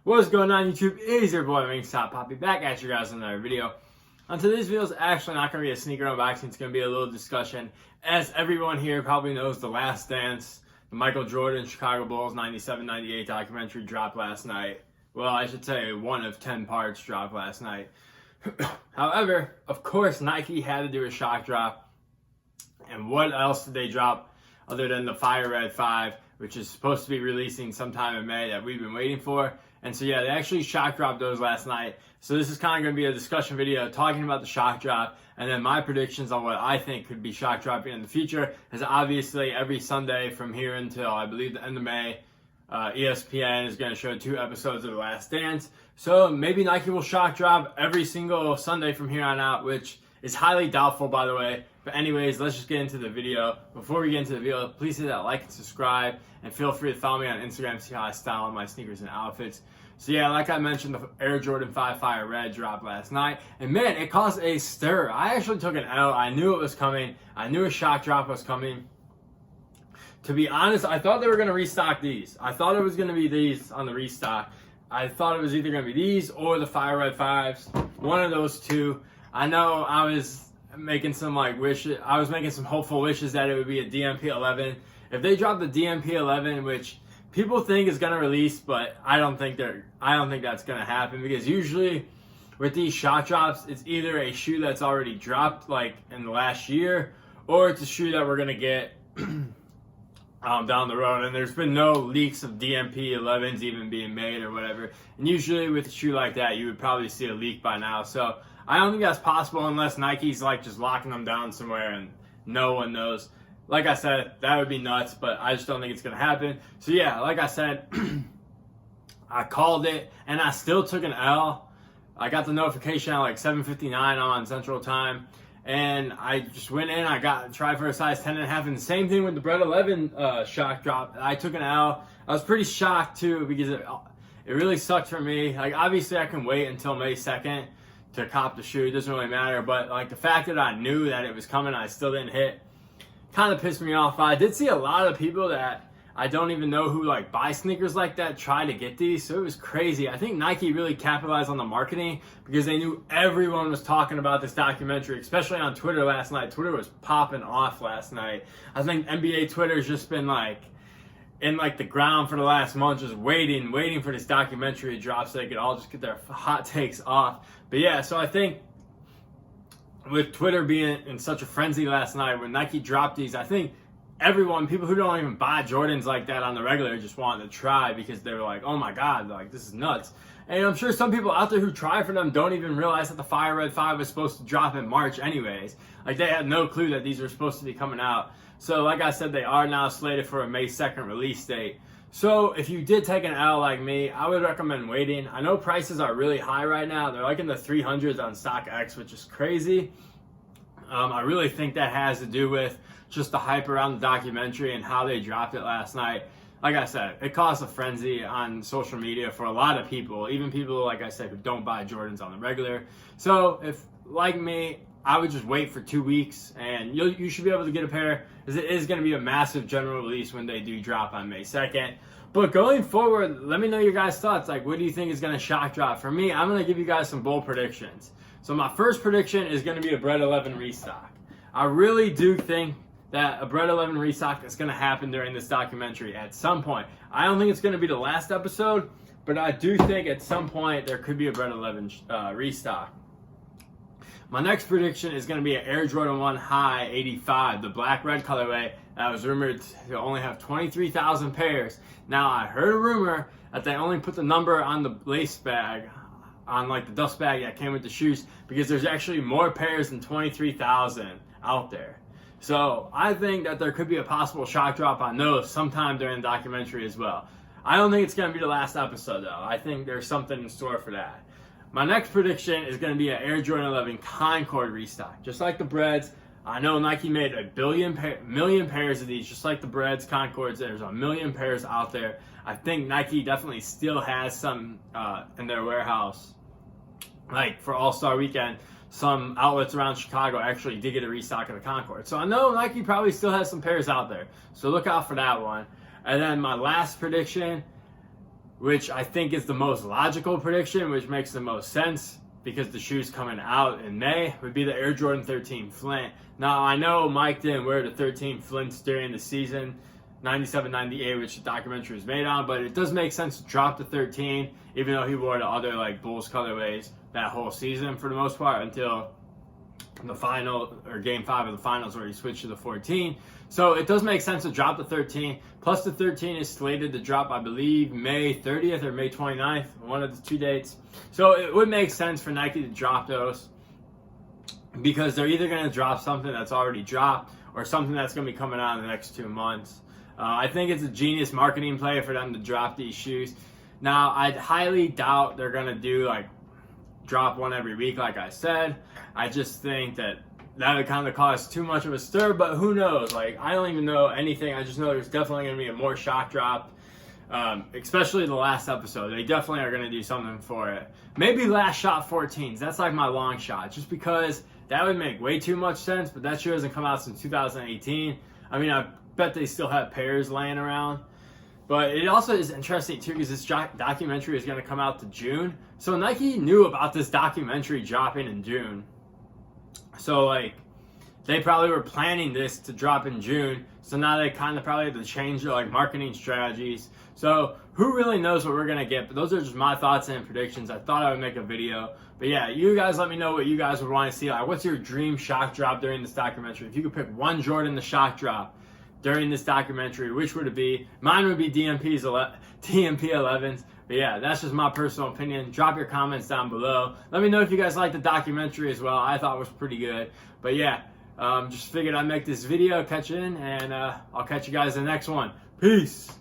What's going on, YouTube? It is your boy Wingstop Poppy back at you guys with another video. On today's video is actually not going to be a sneaker unboxing. It's going to be a little discussion. As everyone here probably knows, The Last Dance, the Michael Jordan Chicago Bulls 97-98 documentary dropped last night. Well, I should say one of 10 parts dropped last night. However, of course, Nike had to do a shock drop. And what else did they drop other than the Fire Red 5, which is supposed to be releasing sometime in May that we've been waiting for? And so yeah, they actually shock dropped those last night. So this is kind of going to be a discussion video talking about the shock drop and then my predictions on what I think could be shock dropping in the future. As obviously every Sunday from here until I believe the end of May, ESPN is going to show 2 episodes of The Last Dance. So maybe Nike will shock drop every single Sunday from here on out, which is highly doubtful, by the way. But anyways, let's just get into the video. Before we get into the video, please hit that like and subscribe, and feel free to follow me on Instagram to see how I style my sneakers and outfits. So yeah, like I mentioned, the Air Jordan 5 Fire Red dropped last night, and man, it caused a stir. I actually took an L. I knew it was coming. I knew a shock drop was coming. To be honest, I thought they were going to restock these. I thought it was going to be these on the restock. I thought it was either going to be these or the Fire Red 5s. One of those two. I know I was making some wishes. I was making some hopeful wishes that it would be a DMP 11. If they drop the DMP 11, which people think is going to release, but I don't think that's going to happen, because usually with these shock drops, it's either a shoe that's already dropped like in the last year, or it's a shoe that we're going to get down the road. And there's been no leaks of DMP 11s even being made or whatever. And usually with a shoe like that, you would probably see a leak by now. So I don't think that's possible unless Nike's just locking them down somewhere and no one knows. Like I said, that would be nuts, but I just don't think it's going to happen. So yeah, like I said, I called it and I still took an L. I got the notification at 7:59 on Central Time. And I just went in, I tried for a size 10.5, and the same thing with the Bread 11 shock drop. I took an L. I was pretty shocked too, because it really sucked for me. Obviously I can wait until May 2nd to cop the shoe. It doesn't really matter, but the fact that I knew that it was coming, I still didn't hit, kind of pissed me off. I did see a lot of people that I don't even know who buy sneakers like that try to get these, so it was crazy. I think Nike really capitalized on the marketing because they knew everyone was talking about this documentary, especially on Twitter last night. Twitter was popping off last night. I think NBA Twitter's just been in the ground for the last month, just waiting for this documentary to drop so they could all just get their hot takes off. But yeah, so I think with Twitter being in such a frenzy last night, when Nike dropped these, I think everyone, people who don't even buy Jordans like that on the regular, just wanted to try because they were like, oh my God, this is nuts. And I'm sure some people out there who try for them don't even realize that the Fire Red 5 was supposed to drop in March anyways. They had no clue that these were supposed to be coming out. So like I said, they are now slated for a May 2nd release date. So if you did take an L like me, I would recommend waiting. I know prices are really high right now. They're in the 300s on StockX, which is crazy. I really think that has to do with just the hype around the documentary and how they dropped it last night. Like I said, it caused a frenzy on social media for a lot of people, even people, like I said, who don't buy Jordans on the regular. So if, like me, I would just wait for 2 weeks and you should be able to get a pair, because it is going to be a massive general release when they do drop on May 2nd. But going forward, let me know your guys' thoughts. What do you think is going to shock drop? For me, I'm going to give you guys some bold predictions. So my first prediction is going to be a Bread 11 restock. I really do think that a Bread 11 restock is going to happen during this documentary at some point. I don't think it's going to be the last episode, but I do think at some point there could be a Bread 11 restock. My next prediction is going to be an Air Jordan 1 High 85, the black-red colorway that was rumored to only have 23,000 pairs. Now, I heard a rumor that they only put the number on the lace bag, on the dust bag that came with the shoes, because there's actually more pairs than 23,000 out there. So I think that there could be a possible shock drop on those sometime during the documentary as well. I don't think it's going to be the last episode though. I think there's something in store for that. My next prediction is going to be an Air Jordan 11 Concord restock. Just like the Breads, I know Nike made a million pairs of these, just like the Breads, Concords. There's a million pairs out there. I think Nike definitely still has some in their warehouse. For All-Star Weekend, some outlets around Chicago actually did get a restock of the Concord. So I know Nike probably still has some pairs out there. So look out for that one. And then my last prediction which I think is the most logical prediction, which makes the most sense because the shoe's coming out in May, would be the Air Jordan 13 Flint. Now, I know Mike didn't wear the 13 Flints during the season, 97, 98, which the documentary was made on, but it does make sense to drop the 13, even though he wore the other like Bulls colorways that whole season for the most part until the final or game 5 of the finals where he switched to the 14. So it does make sense to drop the 13. Plus the 13 is slated to drop, I believe, May 30th or May 29th, one of the 2 dates. So it would make sense for Nike to drop those because they're either going to drop something that's already dropped or something that's going to be coming out in the next 2 months. I think it's a genius marketing play for them to drop these shoes. Now, I highly doubt they're going to do like drop one every week, like I said. I just think that would kind of cause too much of a stir, but who knows? Like, I don't even know anything. I just know there's definitely going to be a more shock drop, especially the last episode. They definitely are going to do something for it. Maybe last shot 14s. That's like my long shot, just because that would make way too much sense, but that shoe hasn't come out since 2018. I mean, I bet they still have pairs laying around. But it also is interesting too because this documentary is going to come out to June. So Nike knew about this documentary dropping in June. So like they probably were planning this to drop in June. So now they kind of probably have to change their like marketing strategies. So who really knows what we're going to get? But those are just my thoughts and predictions. I thought I would make a video. But yeah, you guys let me know what you guys would want to see. Like, what's your dream shock drop during this documentary? If you could pick one Jordan to shock drop during this documentary, which would it be? Mine would be DMP 11s. But yeah, that's just my personal opinion. Drop your comments down below. Let me know if you guys like the documentary as well. I thought it was pretty good. But yeah, just figured I'd make this video, catch in, and I'll catch you guys in the next one. Peace.